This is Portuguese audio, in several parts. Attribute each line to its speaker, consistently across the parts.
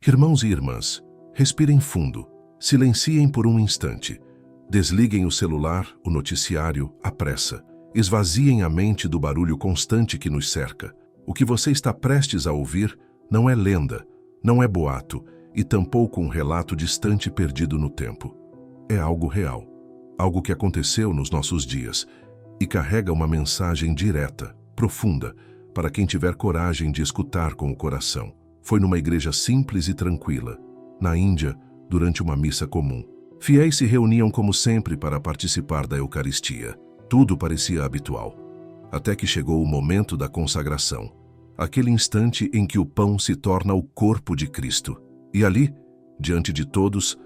Speaker 1: Irmãos e irmãs, respirem fundo, silenciem por um instante, desliguem o celular, o noticiário, a pressa, esvaziem a mente do barulho constante que nos cerca. O que você está prestes a ouvir não é lenda, não é boato e tampouco um relato distante perdido no tempo. É algo real, algo que aconteceu nos nossos dias e carrega uma mensagem direta, profunda, para quem tiver coragem de escutar com o coração. Foi numa igreja simples e tranquila, na Índia, durante uma missa comum. Fiéis se reuniam como sempre para participar da Eucaristia. Tudo parecia habitual, até que chegou o momento da consagração, aquele instante em que o pão se torna o corpo de Cristo. E ali, diante de todos,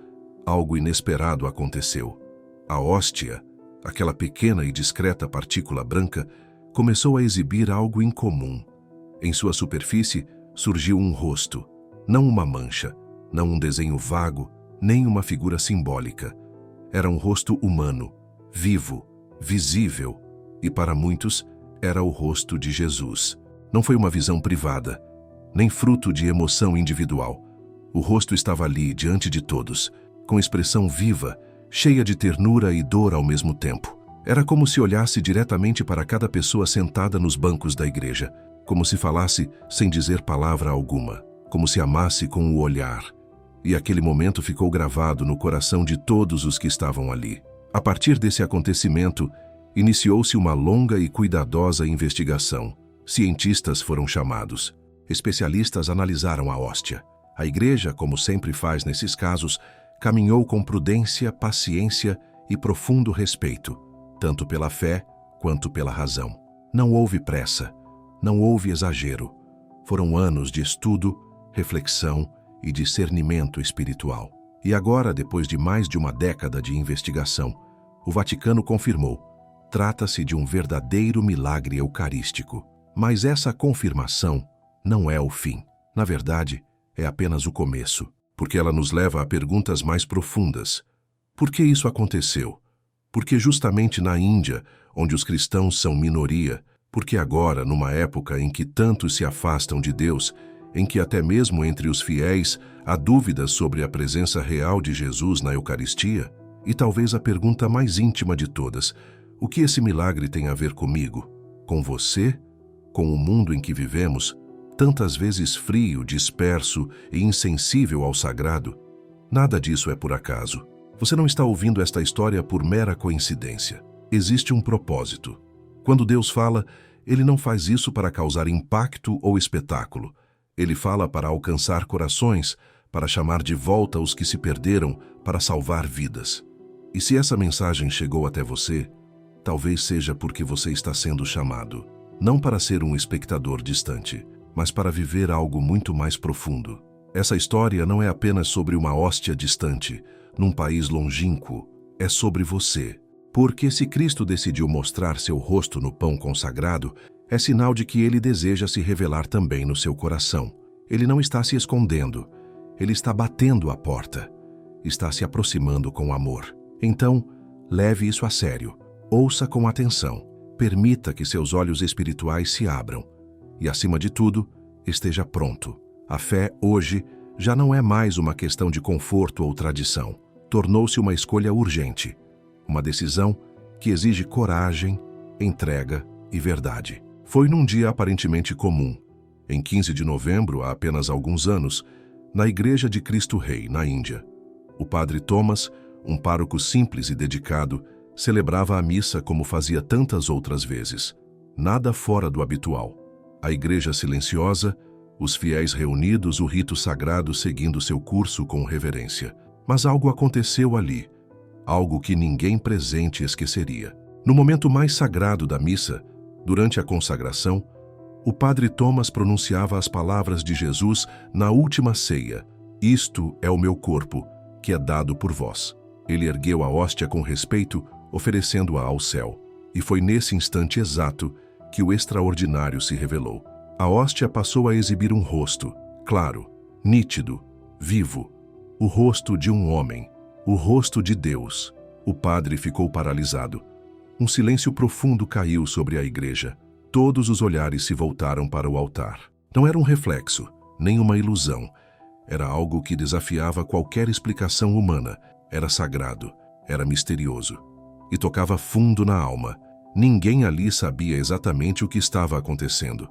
Speaker 1: algo inesperado aconteceu. A hóstia, aquela pequena e discreta partícula branca, começou a exibir algo incomum. Em sua superfície surgiu um rosto, não uma mancha, não um desenho vago, nem uma figura simbólica. Era um rosto humano, vivo, visível, e para muitos era o rosto de Jesus. Não foi uma visão privada, nem fruto de emoção individual. O rosto estava ali, diante de todos, com expressão viva, cheia de ternura e dor ao mesmo tempo. Era como se olhasse diretamente para cada pessoa sentada nos bancos da igreja, como se falasse sem dizer palavra alguma, como se amasse com o olhar. E aquele momento ficou gravado no coração de todos os que estavam ali. A partir desse acontecimento, iniciou-se uma longa e cuidadosa investigação. Cientistas foram chamados. Especialistas analisaram a hóstia. A igreja, como sempre faz nesses casos, caminhou com prudência, paciência e profundo respeito, tanto pela fé quanto pela razão. Não houve pressa, não houve exagero. Foram anos de estudo, reflexão e discernimento espiritual. E agora, depois de mais de uma década de investigação, o Vaticano confirmou: trata-se de um verdadeiro milagre eucarístico. Mas essa confirmação não é o fim. Na verdade, é apenas o começo, porque ela nos leva a perguntas mais profundas. Por que isso aconteceu? Por que justamente na Índia, onde os cristãos são minoria? Por que agora, numa época em que tantos se afastam de Deus, em que até mesmo entre os fiéis há dúvidas sobre a presença real de Jesus na Eucaristia? E talvez a pergunta mais íntima de todas: o que esse milagre tem a ver comigo? Com você? Com o mundo em que vivemos, tantas vezes frio, disperso e insensível ao sagrado? Nada disso é por acaso. Você não está ouvindo esta história por mera coincidência. Existe um propósito. Quando Deus fala, Ele não faz isso para causar impacto ou espetáculo. Ele fala para alcançar corações, para chamar de volta os que se perderam, para salvar vidas. E se essa mensagem chegou até você, talvez seja porque você está sendo chamado, não para ser um espectador distante, mas para viver algo muito mais profundo. Essa história não é apenas sobre uma hóstia distante, num país longínquo, é sobre você. Porque se Cristo decidiu mostrar seu rosto no pão consagrado, é sinal de que Ele deseja se revelar também no seu coração. Ele não está se escondendo, Ele está batendo a porta, está se aproximando com amor. Então, leve isso a sério, ouça com atenção, permita que seus olhos espirituais se abram e, acima de tudo, esteja pronto. A fé, hoje, já não é mais uma questão de conforto ou tradição. Tornou-se uma escolha urgente, uma decisão que exige coragem, entrega e verdade. Foi num dia aparentemente comum, em 15 de novembro, há apenas alguns anos, na Igreja de Cristo Rei, na Índia. O padre Thomas, um pároco simples e dedicado, celebrava a missa como fazia tantas outras vezes. Nada fora do habitual. A igreja silenciosa, os fiéis reunidos, o rito sagrado seguindo seu curso com reverência. Mas algo aconteceu ali, algo que ninguém presente esqueceria. No momento mais sagrado da missa, durante a consagração, o padre Thomas pronunciava as palavras de Jesus na última ceia: "Isto é o meu corpo, que é dado por vós." Ele ergueu a hóstia com respeito, oferecendo-a ao céu. E foi nesse instante exato que o extraordinário se revelou. A hóstia passou a exibir um rosto, claro, nítido, vivo. O rosto de um homem, o rosto de Deus. O padre ficou paralisado. Um silêncio profundo caiu sobre a igreja. Todos os olhares se voltaram para o altar. Não era um reflexo, nem uma ilusão. Era algo que desafiava qualquer explicação humana. Era sagrado, era misterioso. E tocava fundo na alma. Ninguém ali sabia exatamente o que estava acontecendo.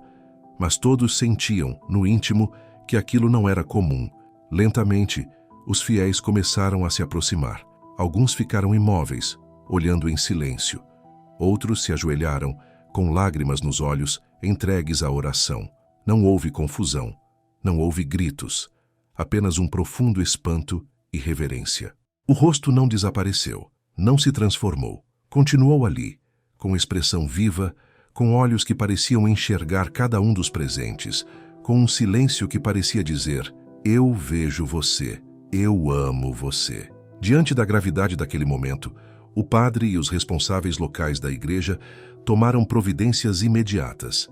Speaker 1: Mas todos sentiam, no íntimo, que aquilo não era comum. Lentamente, os fiéis começaram a se aproximar. Alguns ficaram imóveis, olhando em silêncio. Outros se ajoelharam, com lágrimas nos olhos, entregues à oração. Não houve confusão, não houve gritos, apenas um profundo espanto e reverência. O rosto não desapareceu, não se transformou. Continuou ali, com expressão viva, com olhos que pareciam enxergar cada um dos presentes, com um silêncio que parecia dizer: eu vejo você, eu amo você. Diante da gravidade daquele momento, o padre e os responsáveis locais da igreja tomaram providências imediatas.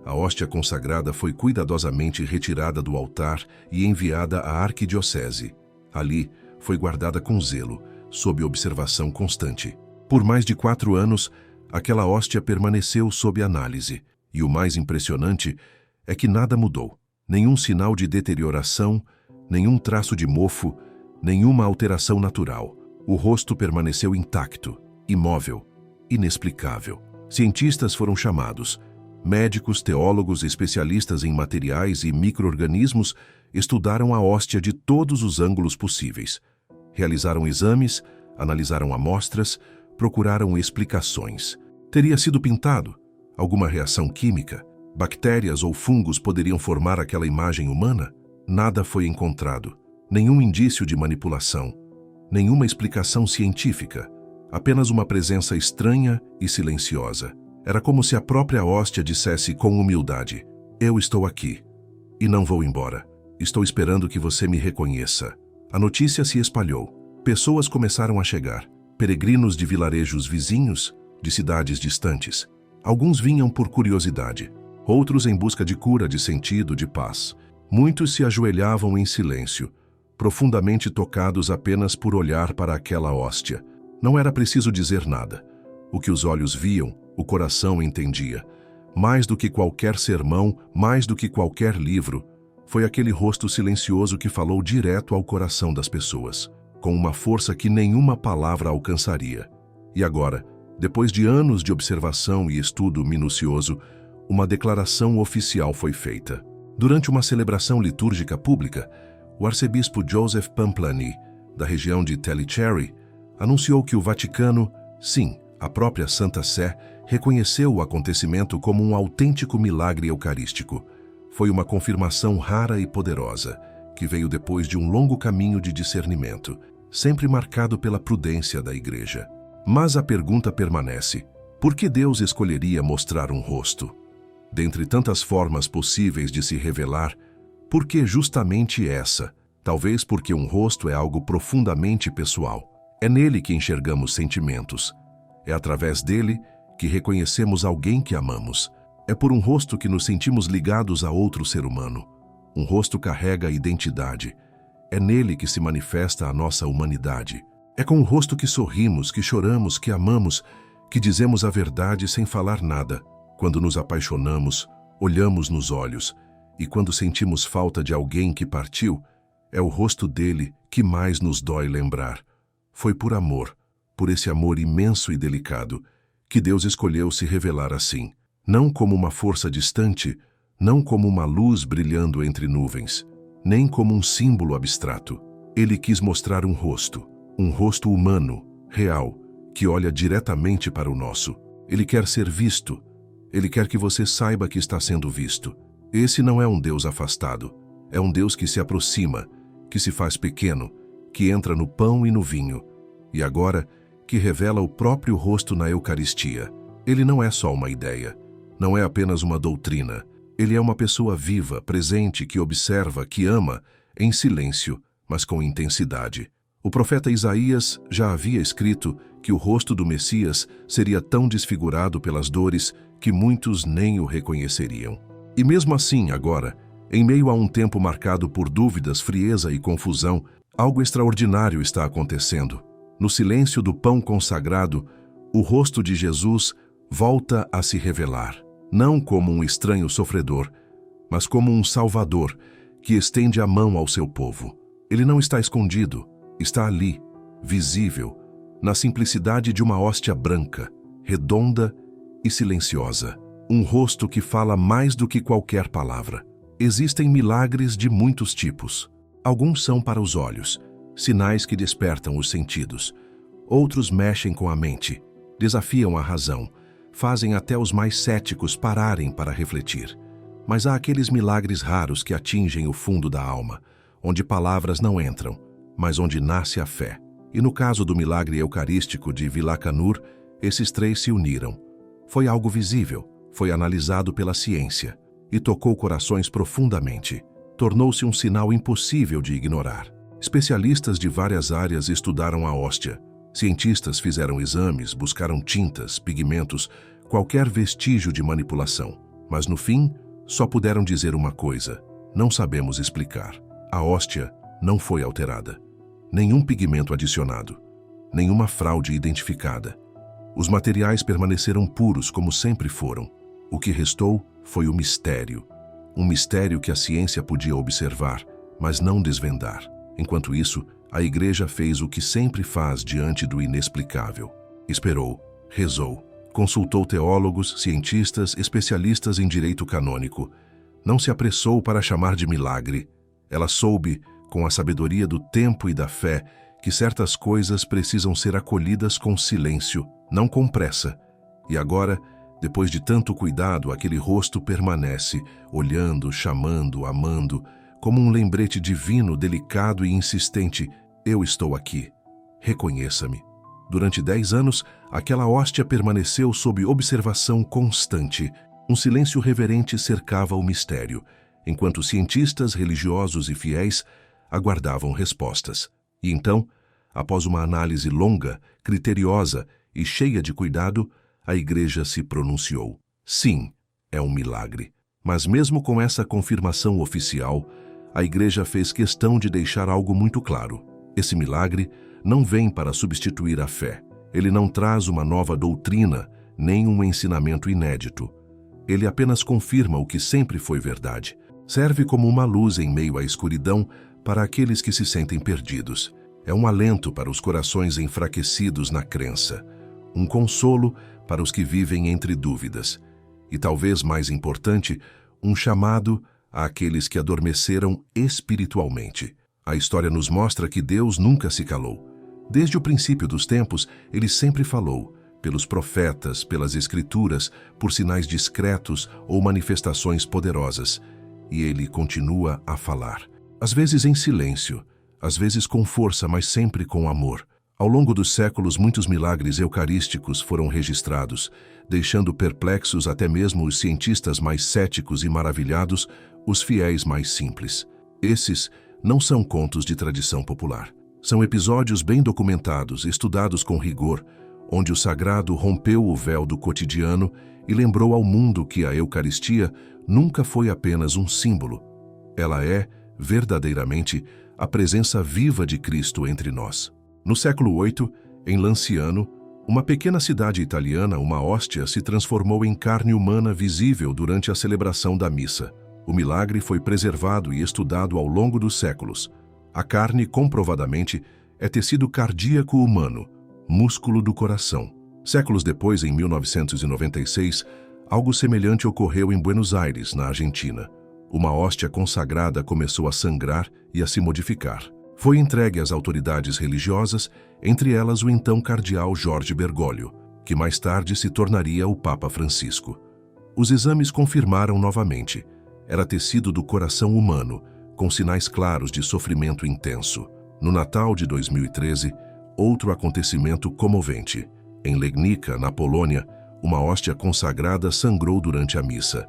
Speaker 1: A hóstia consagrada foi cuidadosamente retirada do altar e enviada à arquidiocese. Ali, foi guardada com zelo, sob observação constante. Por mais de 4 anos, aquela hóstia permaneceu sob análise. E o mais impressionante é que nada mudou. Nenhum sinal de deterioração, nenhum traço de mofo, nenhuma alteração natural. O rosto permaneceu intacto, imóvel, inexplicável. Cientistas foram chamados. Médicos, teólogos, especialistas em materiais e micro-organismos estudaram a hóstia de todos os ângulos possíveis. Realizaram exames, analisaram amostras, procuraram explicações. Teria sido pintado? Alguma reação química? Bactérias ou fungos poderiam formar aquela imagem humana? Nada foi encontrado. Nenhum indício de manipulação. Nenhuma explicação científica. Apenas uma presença estranha e silenciosa. Era como se a própria hóstia dissesse com humildade: eu estou aqui e não vou embora. Estou esperando que você me reconheça. A notícia se espalhou. Pessoas começaram a chegar. Peregrinos de vilarejos vizinhos, de cidades distantes. Alguns vinham por curiosidade. Outros em busca de cura, de sentido, de paz. Muitos se ajoelhavam em silêncio, profundamente tocados apenas por olhar para aquela hóstia. Não era preciso dizer nada. O que os olhos viam, o coração entendia. Mais do que qualquer sermão, mais do que qualquer livro, foi aquele rosto silencioso que falou direto ao coração das pessoas, com uma força que nenhuma palavra alcançaria. E agora, depois de anos de observação e estudo minucioso, uma declaração oficial foi feita. Durante uma celebração litúrgica pública, o arcebispo Joseph Pamplani, da região de Tellicherry, anunciou que o Vaticano, sim, a própria Santa Sé, reconheceu o acontecimento como um autêntico milagre eucarístico. Foi uma confirmação rara e poderosa, que veio depois de um longo caminho de discernimento, sempre marcado pela prudência da Igreja. Mas a pergunta permanece: por que Deus escolheria mostrar um rosto? Dentre tantas formas possíveis de se revelar, por que justamente essa? Talvez porque um rosto é algo profundamente pessoal. É nele que enxergamos sentimentos. É através dele que reconhecemos alguém que amamos. É por um rosto que nos sentimos ligados a outro ser humano. Um rosto carrega identidade. É nele que se manifesta a nossa humanidade. É com o rosto que sorrimos, que choramos, que amamos, que dizemos a verdade sem falar nada. Quando nos apaixonamos, olhamos nos olhos. E quando sentimos falta de alguém que partiu, é o rosto dele que mais nos dói lembrar. Foi por amor, por esse amor imenso e delicado, que Deus escolheu se revelar assim. Não como uma força distante, não como uma luz brilhando entre nuvens, nem como um símbolo abstrato. Ele quis mostrar um rosto humano, real, que olha diretamente para o nosso. Ele quer ser visto. Ele quer que você saiba que está sendo visto. Esse não é um Deus afastado. É um Deus que se aproxima, que se faz pequeno, que entra no pão e no vinho. E agora, que revela o próprio rosto na Eucaristia. Ele não é só uma ideia. Não é apenas uma doutrina. Ele é uma pessoa viva, presente, que observa, que ama, em silêncio, mas com intensidade. O profeta Isaías já havia escrito que o rosto do Messias seria tão desfigurado pelas dores que muitos nem o reconheceriam. E mesmo assim, agora, em meio a um tempo marcado por dúvidas, frieza e confusão, algo extraordinário está acontecendo. No silêncio do pão consagrado, o rosto de Jesus volta a se revelar, não como um estranho sofredor, mas como um Salvador que estende a mão ao seu povo. Ele não está escondido, está ali, visível, na simplicidade de uma hóstia branca, redonda e silenciosa. Um rosto que fala mais do que qualquer palavra. Existem milagres de muitos tipos. Alguns são para os olhos, sinais que despertam os sentidos. Outros mexem com a mente, desafiam a razão, fazem até os mais céticos pararem para refletir. Mas há aqueles milagres raros que atingem o fundo da alma, onde palavras não entram, mas onde nasce a fé. E no caso do milagre eucarístico de Vilacanur, esses três se uniram. Foi algo visível, foi analisado pela ciência e tocou corações profundamente. Tornou-se um sinal impossível de ignorar. Especialistas de várias áreas estudaram a hóstia. Cientistas fizeram exames, buscaram tintas, pigmentos, qualquer vestígio de manipulação. Mas no fim, só puderam dizer uma coisa: não sabemos explicar. A hóstia não foi alterada. Nenhum pigmento adicionado. Nenhuma fraude identificada. Os materiais permaneceram puros como sempre foram. O que restou foi o mistério. Um mistério que a ciência podia observar, mas não desvendar. Enquanto isso, a Igreja fez o que sempre faz diante do inexplicável. Esperou, rezou, consultou teólogos, cientistas, especialistas em direito canônico. Não se apressou para chamar de milagre. Ela soube, com a sabedoria do tempo e da fé, que certas coisas precisam ser acolhidas com silêncio, não com pressa. E agora, depois de tanto cuidado, aquele rosto permanece, olhando, chamando, amando, como um lembrete divino, delicado e insistente: eu estou aqui, reconheça-me. Durante 10 anos, aquela hóstia permaneceu sob observação constante. Um silêncio reverente cercava o mistério, enquanto cientistas, religiosos e fiéis aguardavam respostas. E então, após uma análise longa, criteriosa e cheia de cuidado, a Igreja se pronunciou. Sim, é um milagre. Mas mesmo com essa confirmação oficial, a Igreja fez questão de deixar algo muito claro. Esse milagre não vem para substituir a fé. Ele não traz uma nova doutrina, nem um ensinamento inédito. Ele apenas confirma o que sempre foi verdade. Serve como uma luz em meio à escuridão para aqueles que se sentem perdidos. É um alento para os corações enfraquecidos na crença. Um consolo para os que vivem entre dúvidas. E talvez mais importante, um chamado àqueles que adormeceram espiritualmente. A história nos mostra que Deus nunca se calou. Desde o princípio dos tempos, Ele sempre falou, pelos profetas, pelas escrituras, por sinais discretos ou manifestações poderosas. E Ele continua a falar. Às vezes em silêncio, às vezes com força, mas sempre com amor. Ao longo dos séculos, muitos milagres eucarísticos foram registrados, deixando perplexos até mesmo os cientistas mais céticos e maravilhados, os fiéis mais simples. Esses não são contos de tradição popular. São episódios bem documentados, estudados com rigor, onde o sagrado rompeu o véu do cotidiano e lembrou ao mundo que a Eucaristia nunca foi apenas um símbolo. Ela é, verdadeiramente, a presença viva de Cristo entre nós. No século VIII, em Lanciano, uma pequena cidade italiana, uma hóstia se transformou em carne humana visível durante a celebração da missa. O milagre foi preservado e estudado ao longo dos séculos. A carne, comprovadamente, é tecido cardíaco humano, músculo do coração. Séculos depois, em 1996, algo semelhante ocorreu em Buenos Aires, na Argentina. Uma hóstia consagrada começou a sangrar e a se modificar. Foi entregue às autoridades religiosas, entre elas o então cardeal Jorge Bergoglio, que mais tarde se tornaria o Papa Francisco. Os exames confirmaram novamente. Era tecido do coração humano, com sinais claros de sofrimento intenso. No Natal de 2013, outro acontecimento comovente. Em Legnica, na Polônia, uma hóstia consagrada sangrou durante a missa.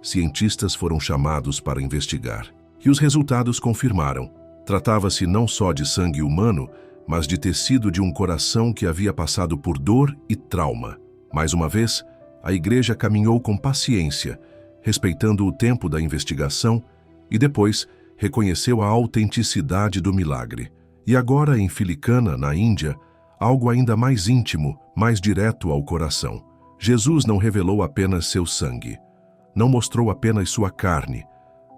Speaker 1: Cientistas foram chamados para investigar. E os resultados confirmaram. Tratava-se não só de sangue humano, mas de tecido de um coração que havia passado por dor e trauma. Mais uma vez, a Igreja caminhou com paciência, respeitando o tempo da investigação e depois reconheceu a autenticidade do milagre. E agora, em Filicana, na Índia, algo ainda mais íntimo, mais direto ao coração. Jesus não revelou apenas seu sangue, não mostrou apenas sua carne.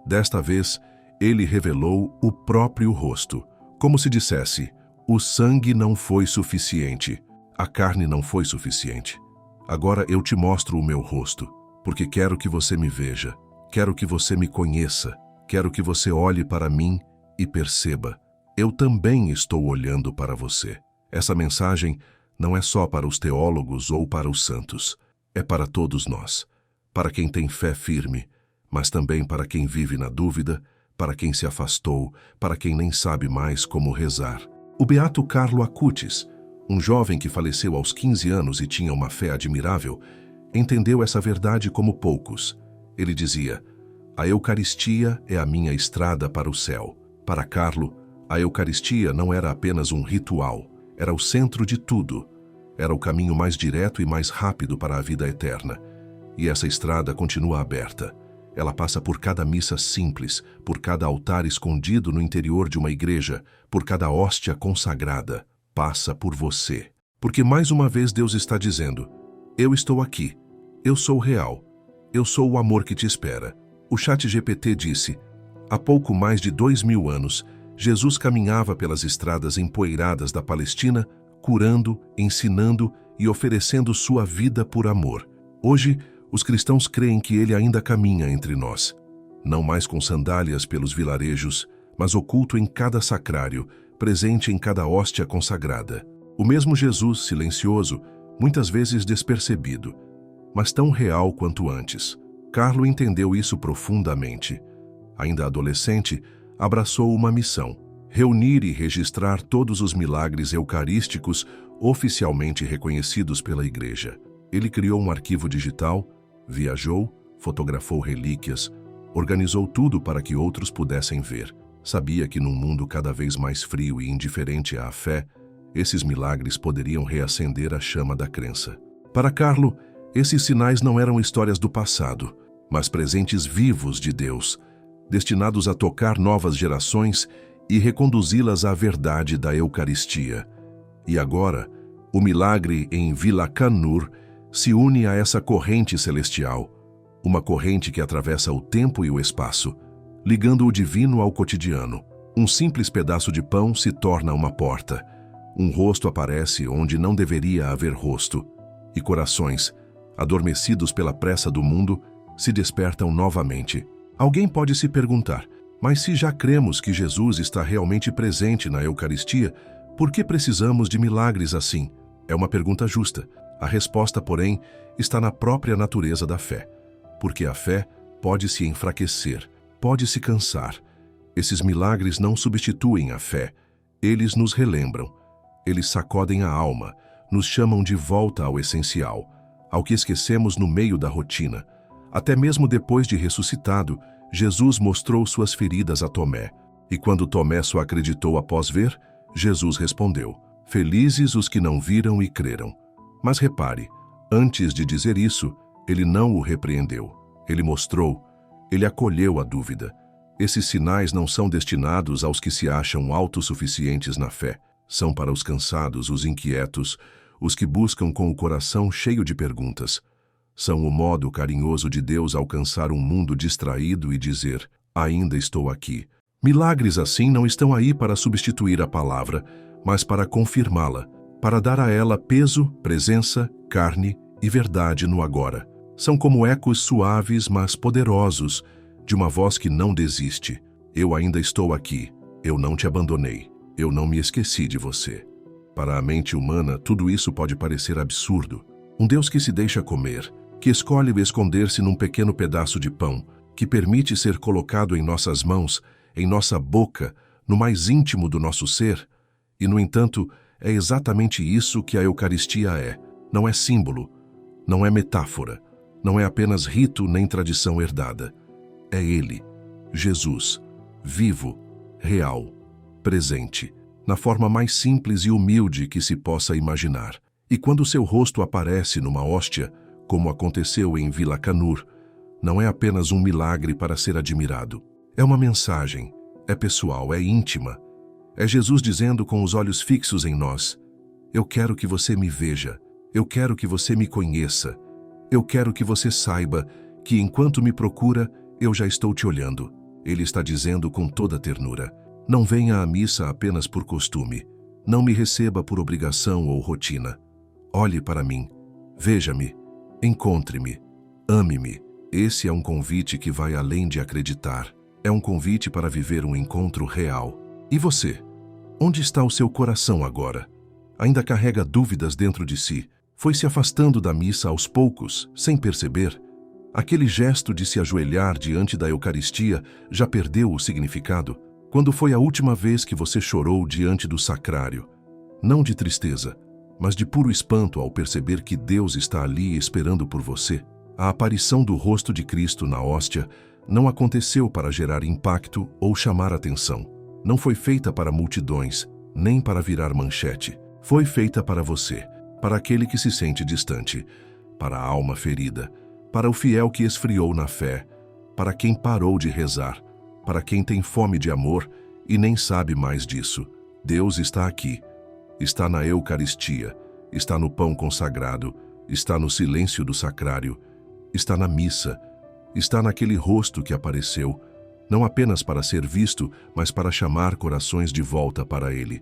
Speaker 1: Desta vez, Ele revelou o próprio rosto, como se dissesse: o sangue não foi suficiente, a carne não foi suficiente. Agora eu te mostro o meu rosto, porque quero que você me veja, quero que você me conheça, quero que você olhe para mim e perceba: eu também estou olhando para você. Essa mensagem não é só para os teólogos ou para os santos, é para todos nós, para quem tem fé firme, mas também para quem vive na dúvida, para quem se afastou, para quem nem sabe mais como rezar. O beato Carlo Acutis, um jovem que faleceu aos 15 anos e tinha uma fé admirável, entendeu essa verdade como poucos. Ele dizia: a Eucaristia é a minha estrada para o céu. Para Carlo, a Eucaristia não era apenas um ritual, era o centro de tudo. Era o caminho mais direto e mais rápido para a vida eterna. E essa estrada continua aberta. Ela passa por cada missa simples, por cada altar escondido no interior de uma igreja, por cada hóstia consagrada. Passa por você. Porque mais uma vez Deus está dizendo: eu estou aqui, eu sou real, eu sou o amor que te espera. O ChatGPT disse: há pouco mais de 2000 anos, Jesus caminhava pelas estradas empoeiradas da Palestina, curando, ensinando e oferecendo sua vida por amor. Hoje, os cristãos creem que ele ainda caminha entre nós, não mais com sandálias pelos vilarejos, mas oculto em cada sacrário, presente em cada hóstia consagrada. O mesmo Jesus, silencioso, muitas vezes despercebido, mas tão real quanto antes. Carlo entendeu isso profundamente. Ainda adolescente, abraçou uma missão: reunir e registrar todos os milagres eucarísticos oficialmente reconhecidos pela Igreja. Ele criou um arquivo digital, viajou, fotografou relíquias, organizou tudo para que outros pudessem ver. Sabia que num mundo cada vez mais frio e indiferente à fé, esses milagres poderiam reacender a chama da crença. Para Carlo, esses sinais não eram histórias do passado, mas presentes vivos de Deus, destinados a tocar novas gerações e reconduzi-las à verdade da Eucaristia. E agora, o milagre em Vila Canur se une a essa corrente celestial, uma corrente que atravessa o tempo e o espaço, ligando o divino ao cotidiano. Um simples pedaço de pão se torna uma porta. Um rosto aparece onde não deveria haver rosto. E corações, adormecidos pela pressa do mundo, se despertam novamente. Alguém pode se perguntar: mas se já cremos que Jesus está realmente presente na Eucaristia, por que precisamos de milagres assim? É uma pergunta justa. A resposta, porém, está na própria natureza da fé. Porque a fé pode se enfraquecer, pode se cansar. Esses milagres não substituem a fé. Eles nos relembram. Eles sacodem a alma, nos chamam de volta ao essencial, ao que esquecemos no meio da rotina. Até mesmo depois de ressuscitado, Jesus mostrou suas feridas a Tomé. E quando Tomé só acreditou após ver, Jesus respondeu: felizes os que não viram e creram. Mas repare, antes de dizer isso, ele não o repreendeu. Ele mostrou, ele acolheu a dúvida. Esses sinais não são destinados aos que se acham autossuficientes na fé. São para os cansados, os inquietos, os que buscam com o coração cheio de perguntas. São o modo carinhoso de Deus alcançar um mundo distraído e dizer: ainda estou aqui. Milagres assim não estão aí para substituir a palavra, mas para confirmá-la, para dar a ela peso, presença, carne e verdade no agora. São como ecos suaves, mas poderosos, de uma voz que não desiste. Eu ainda estou aqui, eu não te abandonei, eu não me esqueci de você. Para a mente humana, tudo isso pode parecer absurdo. Um Deus que se deixa comer, que escolhe esconder-se num pequeno pedaço de pão, que permite ser colocado em nossas mãos, em nossa boca, no mais íntimo do nosso ser. E, no entanto, é exatamente isso que a Eucaristia é. Não é símbolo, não é metáfora, não é apenas rito nem tradição herdada. É Ele, Jesus, vivo, real, presente, na forma mais simples e humilde que se possa imaginar. E quando seu rosto aparece numa hóstia, como aconteceu em Vila Canur, não é apenas um milagre para ser admirado. É uma mensagem, é pessoal, é íntima. É Jesus dizendo com os olhos fixos em nós: eu quero que você me veja, eu quero que você me conheça, eu quero que você saiba que enquanto me procura, eu já estou te olhando. Ele está dizendo com toda ternura: não venha à missa apenas por costume. Não me receba por obrigação ou rotina. Olhe para mim, veja-me, encontre-me, ame-me. Esse é um convite que vai além de acreditar. É um convite para viver um encontro real. E você? Onde está o seu coração agora? Ainda carrega dúvidas dentro de si? Foi se afastando da missa aos poucos, sem perceber? Aquele gesto de se ajoelhar diante da Eucaristia já perdeu o significado? Quando foi a última vez que você chorou diante do sacrário? Não de tristeza, mas de puro espanto ao perceber que Deus está ali esperando por você. A aparição do rosto de Cristo na hóstia não aconteceu para gerar impacto ou chamar atenção. Não foi feita para multidões, nem para virar manchete. Foi feita para você, para aquele que se sente distante, para a alma ferida, para o fiel que esfriou na fé, para quem parou de rezar, para quem tem fome de amor e nem sabe mais disso. Deus está aqui. Está na Eucaristia, está no pão consagrado, está no silêncio do sacrário, está na missa, está naquele rosto que apareceu, não apenas para ser visto, mas para chamar corações de volta para Ele.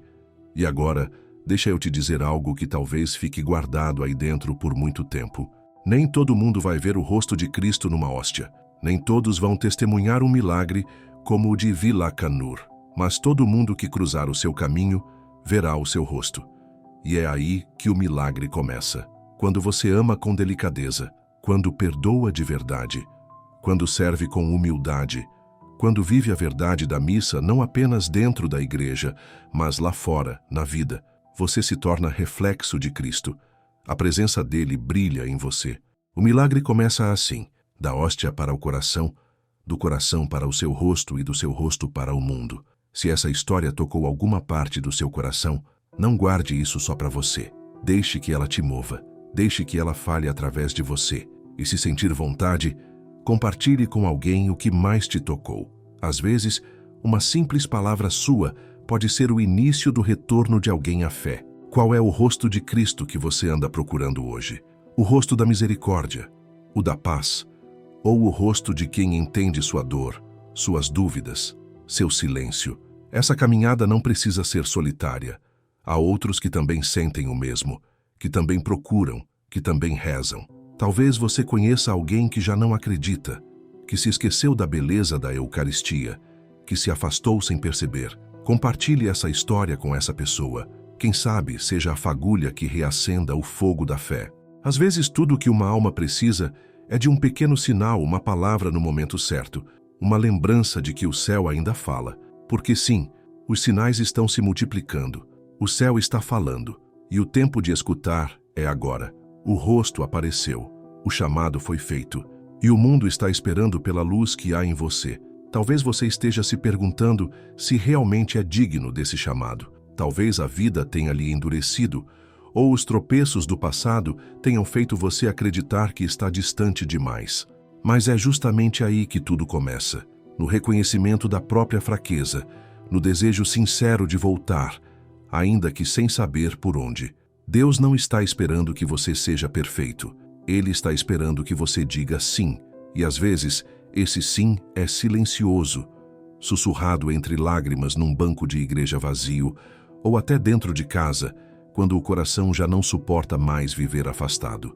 Speaker 1: E agora, deixa eu te dizer algo que talvez fique guardado aí dentro por muito tempo. Nem todo mundo vai ver o rosto de Cristo numa hóstia. Nem todos vão testemunhar um milagre como o de Vilacanur. Mas todo mundo que cruzar o seu caminho verá o seu rosto. E é aí que o milagre começa. Quando você ama com delicadeza, quando perdoa de verdade, quando serve com humildade, quando vive a verdade da missa não apenas dentro da igreja, mas lá fora, na vida, você se torna reflexo de Cristo. A presença dele brilha em você. O milagre começa assim, da hóstia para o coração, do coração para o seu rosto e do seu rosto para o mundo. Se essa história tocou alguma parte do seu coração, não guarde isso só para você. Deixe que ela te mova. Deixe que ela fale através de você. E se sentir vontade, compartilhe com alguém o que mais te tocou. Às vezes, uma simples palavra sua pode ser o início do retorno de alguém à fé. Qual é o rosto de Cristo que você anda procurando hoje? O rosto da misericórdia, o da paz, ou o rosto de quem entende sua dor, suas dúvidas, seu silêncio? Essa caminhada não precisa ser solitária. Há outros que também sentem o mesmo, que também procuram, que também rezam. Talvez você conheça alguém que já não acredita, que se esqueceu da beleza da Eucaristia, que se afastou sem perceber. Compartilhe essa história com essa pessoa. Quem sabe seja a fagulha que reacenda o fogo da fé. Às vezes tudo o que uma alma precisa é de um pequeno sinal, uma palavra no momento certo, uma lembrança de que o céu ainda fala. Porque sim, os sinais estão se multiplicando. O céu está falando, e o tempo de escutar é agora. O rosto apareceu, o chamado foi feito, e o mundo está esperando pela luz que há em você. Talvez você esteja se perguntando se realmente é digno desse chamado. Talvez a vida tenha lhe endurecido, ou os tropeços do passado tenham feito você acreditar que está distante demais. Mas é justamente aí que tudo começa, no reconhecimento da própria fraqueza, no desejo sincero de voltar, ainda que sem saber por onde. Deus não está esperando que você seja perfeito. Ele está esperando que você diga sim. E às vezes, esse sim é silencioso, sussurrado entre lágrimas num banco de igreja vazio, ou até dentro de casa, quando o coração já não suporta mais viver afastado.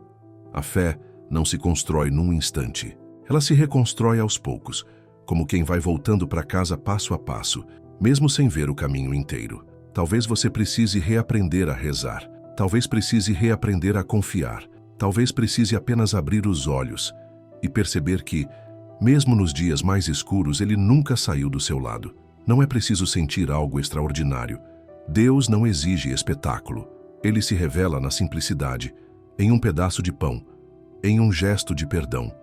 Speaker 1: A fé não se constrói num instante. Ela se reconstrói aos poucos, como quem vai voltando para casa passo a passo, mesmo sem ver o caminho inteiro. Talvez você precise reaprender a rezar. Talvez precise reaprender a confiar. Talvez precise apenas abrir os olhos e perceber que, mesmo nos dias mais escuros, Ele nunca saiu do seu lado. Não é preciso sentir algo extraordinário. Deus não exige espetáculo. Ele se revela na simplicidade, em um pedaço de pão, em um gesto de perdão,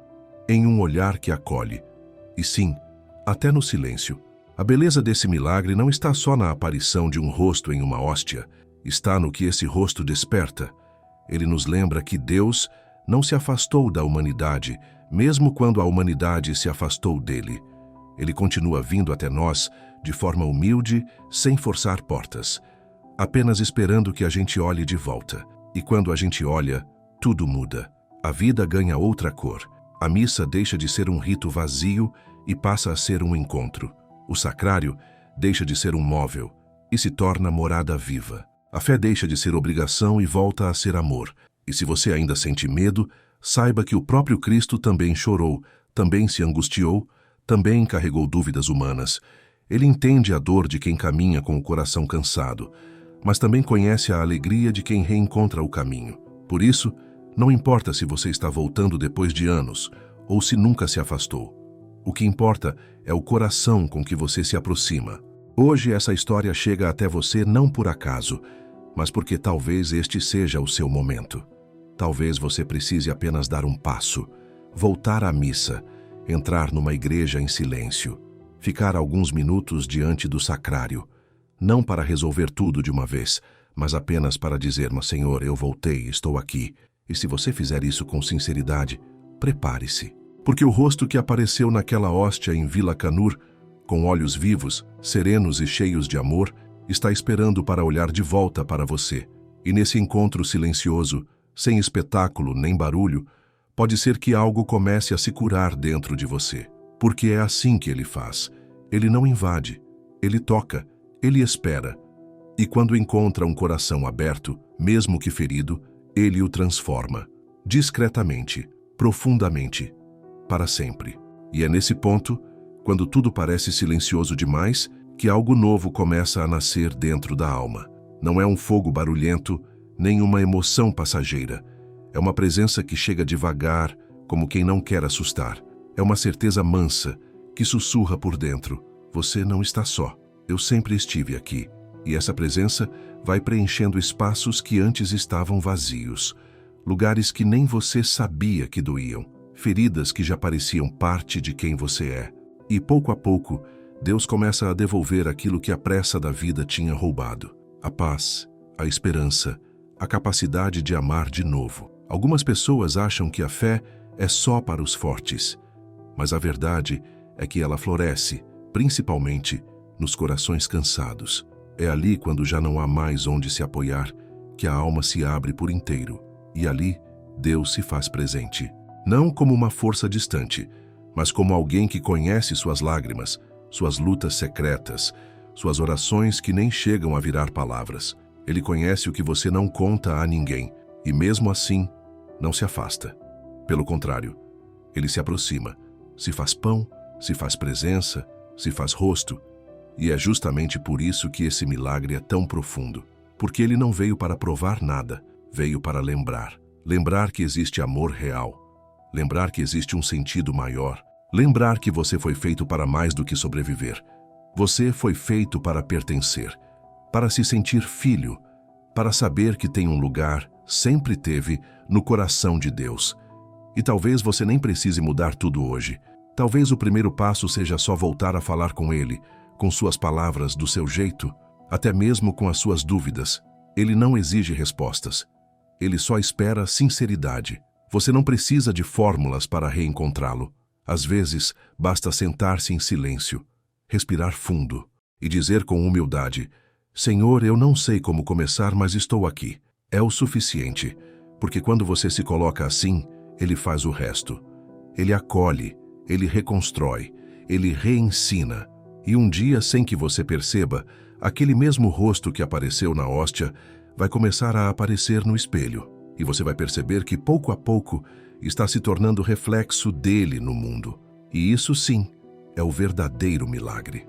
Speaker 1: em um olhar que acolhe. E sim, até no silêncio. A beleza desse milagre não está só na aparição de um rosto em uma hóstia, está no que esse rosto desperta. Ele nos lembra que Deus não se afastou da humanidade, mesmo quando a humanidade se afastou dele. Ele continua vindo até nós de forma humilde, sem forçar portas, apenas esperando que a gente olhe de volta. E quando a gente olha, tudo muda. A vida ganha outra cor. A missa deixa de ser um rito vazio e passa a ser um encontro. O sacrário deixa de ser um móvel e se torna morada viva. A fé deixa de ser obrigação e volta a ser amor. E se você ainda sente medo, saiba que o próprio Cristo também chorou, também se angustiou, também carregou dúvidas humanas. Ele entende a dor de quem caminha com o coração cansado, mas também conhece a alegria de quem reencontra o caminho. Por isso, não importa se você está voltando depois de anos ou se nunca se afastou. O que importa é o coração com que você se aproxima. Hoje essa história chega até você não por acaso, mas porque talvez este seja o seu momento. Talvez você precise apenas dar um passo, voltar à missa, entrar numa igreja em silêncio, ficar alguns minutos diante do sacrário, não para resolver tudo de uma vez, mas apenas para dizer: mas Senhor, eu voltei, estou aqui. E se você fizer isso com sinceridade, prepare-se. Porque o rosto que apareceu naquela hóstia em Vila Canur, com olhos vivos, serenos e cheios de amor, está esperando para olhar de volta para você. E nesse encontro silencioso, sem espetáculo nem barulho, pode ser que algo comece a se curar dentro de você. Porque é assim que ele faz. Ele não invade, ele toca, ele espera. E quando encontra um coração aberto, mesmo que ferido, ele o transforma. Discretamente, profundamente, para sempre. E é nesse ponto, quando tudo parece silencioso demais, que algo novo começa a nascer dentro da alma. Não é um fogo barulhento, nem uma emoção passageira. É uma presença que chega devagar, como quem não quer assustar. É uma certeza mansa, que sussurra por dentro: você não está só. Eu sempre estive aqui. E essa presença vai preenchendo espaços que antes estavam vazios. Lugares que nem você sabia que doíam. Feridas que já pareciam parte de quem você é. E pouco a pouco, Deus começa a devolver aquilo que a pressa da vida tinha roubado. A paz, a esperança, a capacidade de amar de novo. Algumas pessoas acham que a fé é só para os fortes. Mas a verdade é que ela floresce, principalmente nos corações cansados. É ali, quando já não há mais onde se apoiar, que a alma se abre por inteiro. E ali, Deus se faz presente. Não como uma força distante, mas como alguém que conhece suas lágrimas, suas lutas secretas, suas orações que nem chegam a virar palavras. Ele conhece o que você não conta a ninguém, e mesmo assim, não se afasta. Pelo contrário, ele se aproxima, se faz pão, se faz presença, se faz rosto. E é justamente por isso que esse milagre é tão profundo. Porque ele não veio para provar nada, veio para lembrar. Lembrar que existe amor real. Lembrar que existe um sentido maior. Lembrar que você foi feito para mais do que sobreviver. Você foi feito para pertencer, para se sentir filho, para saber que tem um lugar, sempre teve, no coração de Deus. E talvez você nem precise mudar tudo hoje. Talvez o primeiro passo seja só voltar a falar com Ele, com suas palavras, do seu jeito, até mesmo com as suas dúvidas. Ele não exige respostas. Ele só espera sinceridade. Você não precisa de fórmulas para reencontrá-lo. Às vezes, basta sentar-se em silêncio, respirar fundo e dizer com humildade: Senhor, eu não sei como começar, mas estou aqui. É o suficiente, porque quando você se coloca assim, Ele faz o resto. Ele acolhe, Ele reconstrói, Ele reensina. E um dia, sem que você perceba, aquele mesmo rosto que apareceu na hóstia vai começar a aparecer no espelho. E você vai perceber que, pouco a pouco, está se tornando reflexo dele no mundo. E isso, sim, é o verdadeiro milagre.